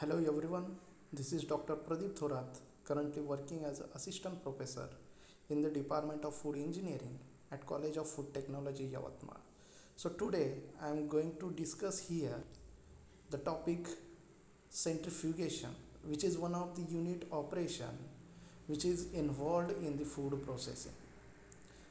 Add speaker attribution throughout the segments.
Speaker 1: Hello everyone, this is Dr. Pradeep Thorat, currently working as an assistant professor in the Department of Food Engineering at College of Food Technology, Yavatmal. So today I am going to discuss here the topic centrifugation, which is one of the unit operation which is involved in the food processing.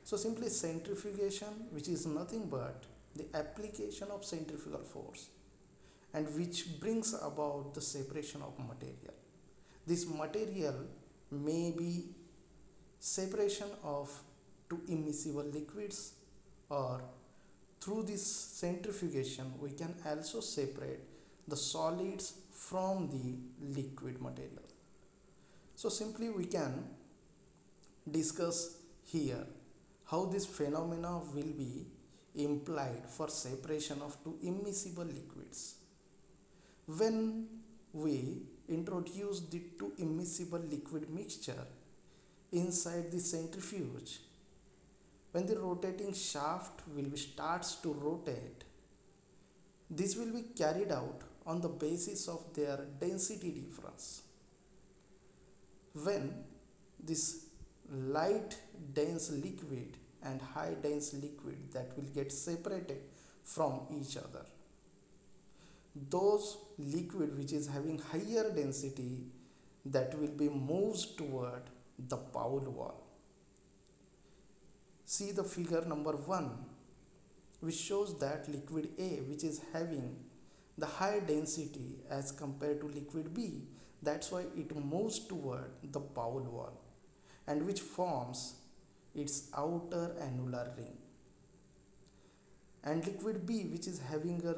Speaker 1: So simply centrifugation, which is nothing but the application of centrifugal force and which brings about the separation of material. This material may be separation of two immiscible liquids, or through this centrifugation we can also separate the solids from the liquid material. So simply we can discuss here how this phenomena will be implied for separation of two immiscible liquids. When we introduce the two immiscible liquid mixture inside the centrifuge, when the rotating shaft will starts to rotate, this will be carried out on the basis of their density difference. When this light dense liquid and high dense liquid that will get separated from each other, those liquid which is having higher density that will be moved toward the bowl wall. See the figure number 1, which shows that liquid A, which is having the high density as compared to liquid B, that's why it moves toward the bowl wall and which forms its outer annular ring. And liquid B, which is having a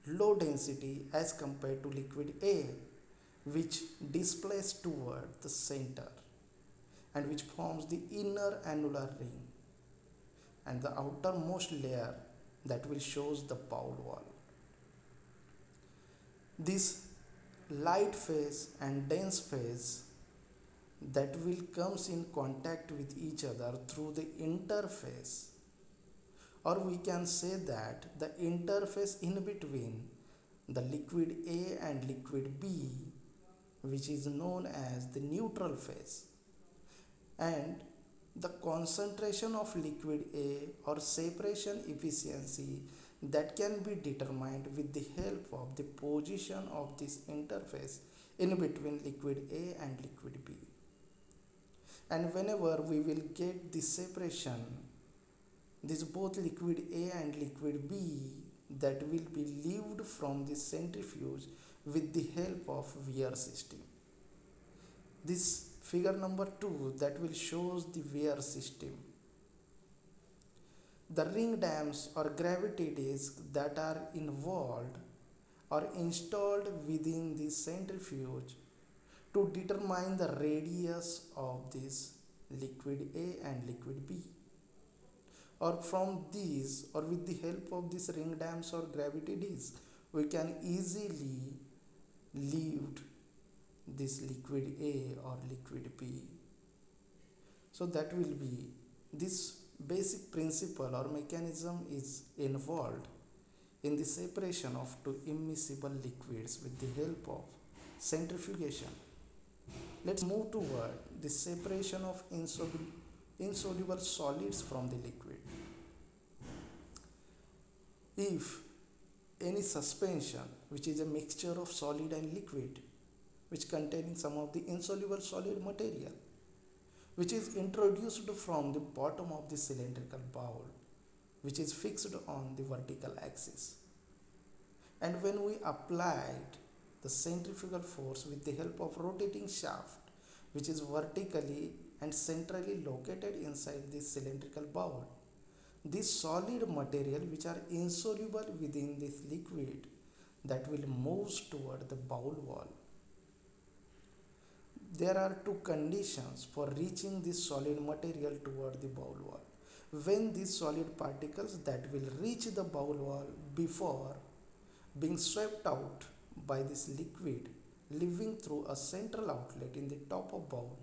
Speaker 1: low density as compared to liquid A, which displays toward the center and which forms the inner annular ring and the outermost layer that will shows the bowl wall. This light phase and dense phase that will comes in contact with each other through the interface, or we can say that the interface in between the liquid A and liquid B, which is known as the neutral phase, and the concentration of liquid A or separation efficiency that can be determined with the help of the position of this interface in between liquid A and liquid B. And whenever we will get this separation, this both liquid A and liquid B that will be leaved from the centrifuge with the help of weir system. This figure number 2 that will shows the weir system. The ring dams or gravity discs that are involved or installed within the centrifuge to determine the radius of this liquid A and liquid B. Or from these, or with the help of these ring dams or gravity discs, we can easily leave this liquid A or liquid B. So that will be this basic principle or mechanism is involved in the separation of two immiscible liquids with the help of centrifugation. Let's move toward the separation of insoluble solids from the liquid. If any suspension, which is a mixture of solid and liquid, which containing some of the insoluble solid material, which is introduced from the bottom of the cylindrical bowl, which is fixed on the vertical axis, and when we applied the centrifugal force with the help of rotating shaft, which is vertically and centrally located inside this cylindrical bowl, this solid material which are insoluble within this liquid that will move toward the bowl wall. There are two conditions for reaching this solid material toward the bowl wall. When these solid particles that will reach the bowl wall before being swept out by this liquid leaving through a central outlet in the top of bowl,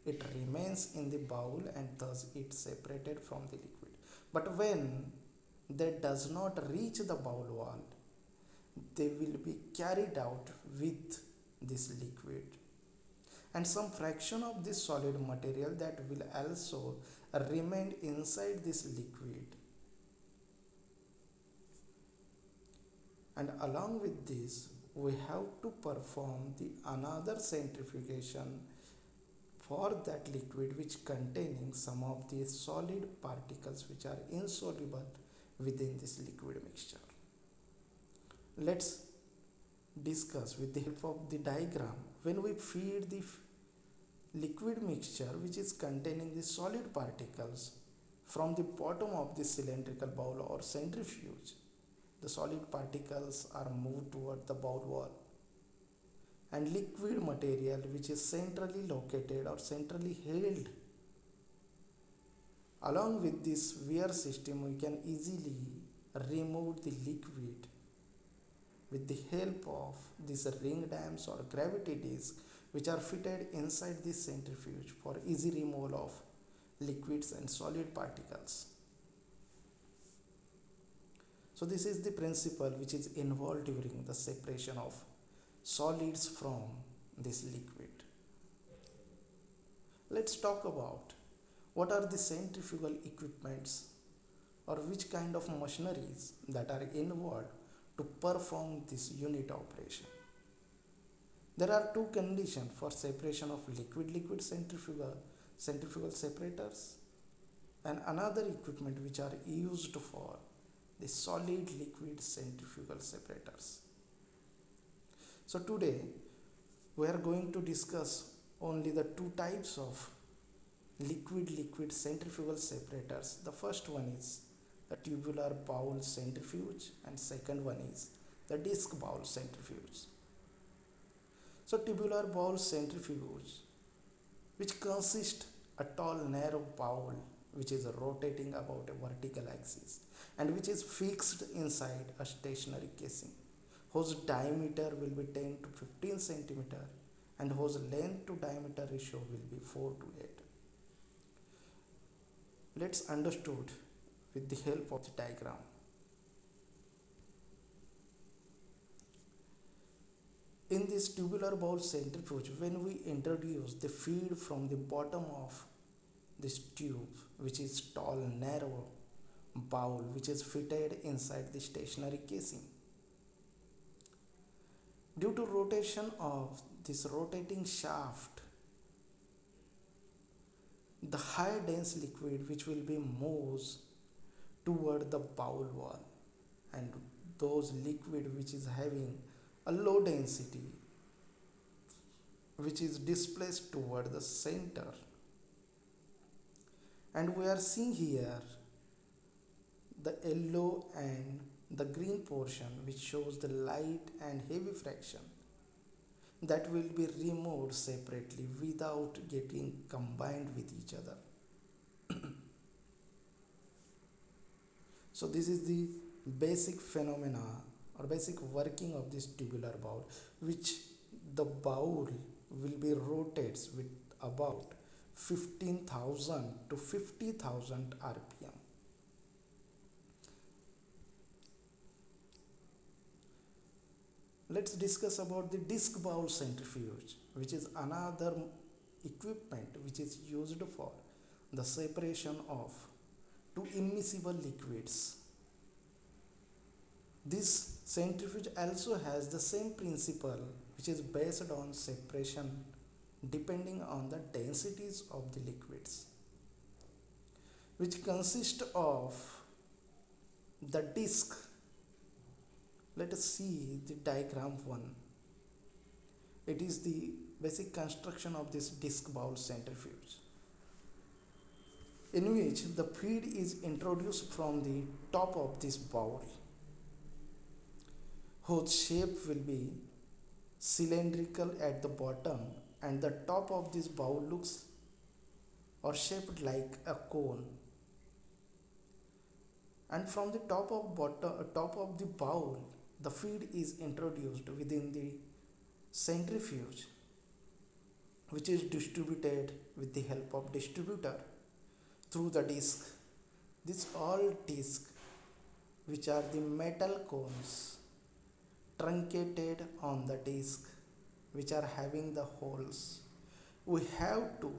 Speaker 1: it remains in the bowl and thus it separated from the liquid. But when they does not reach the bowl wall, they will be carried out with this liquid, and some fraction of this solid material that will also remain inside this liquid. And along with this, we have to perform the another centrifugation for that liquid which containing some of the solid particles which are insoluble within this liquid mixture. Let's discuss with the help of the diagram. When we feed the liquid mixture which is containing the solid particles from the bottom of the cylindrical bowl or centrifuge, the solid particles are moved toward the bowl wall, and liquid material which is centrally located or centrally held along with this weir system, we can easily remove the liquid with the help of these ring dams or gravity discs which are fitted inside this centrifuge for easy removal of liquids and solid particles. So this is the principle which is involved during the separation of solids from this liquid. Let's talk about what are the centrifugal equipments or which kind of machineries that are involved to perform this unit operation. There are two conditions for separation of liquid-liquid centrifugal separators, and another equipment which are used for the solid-liquid centrifugal separators. So today we are going to discuss only the two types of liquid-liquid centrifugal separators. The first one is the tubular bowl centrifuge, and second one is the disc bowl centrifuge. So tubular bowl centrifuge, which consists a tall narrow bowl which is rotating about a vertical axis and which is fixed inside a stationary casing, whose diameter will be 10 to 15 centimeter and whose length to diameter ratio will be 4 to 8. Let's understood with the help of the diagram. In this tubular bowl centrifuge, when we introduce the feed from the bottom of this tube, which is tall narrow bowl which is fitted inside the stationary casing, due to rotation of this rotating shaft, the high dense liquid which will be moves toward the bowl wall, and those liquid which is having a low density which is displaced toward the center. And we are seeing here the yellow and the green portion which shows the light and heavy fraction that will be removed separately without getting combined with each other. So this is the basic phenomena or basic working of this tubular bowl, which the bowl will be rotates with about 15,000 to 50,000 RPM. Let's discuss about the disc bowl centrifuge, which is another equipment which is used for the separation of two immiscible liquids. This centrifuge also has the same principle which is based on separation depending on the densities of the liquids, which consist of the disc. Let us see the diagram 1. It is the basic construction of this disc bowl centrifuge, in which the feed is introduced from the top of this bowl, whose shape will be cylindrical at the bottom, and the top of this bowl looks or shaped like a cone. And from the top of the bowl, the feed is introduced within the centrifuge, which is distributed with the help of distributor through the disc. These all discs, which are the metal cones truncated on the disc, which are having the holes. We have to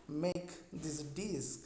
Speaker 1: make this disc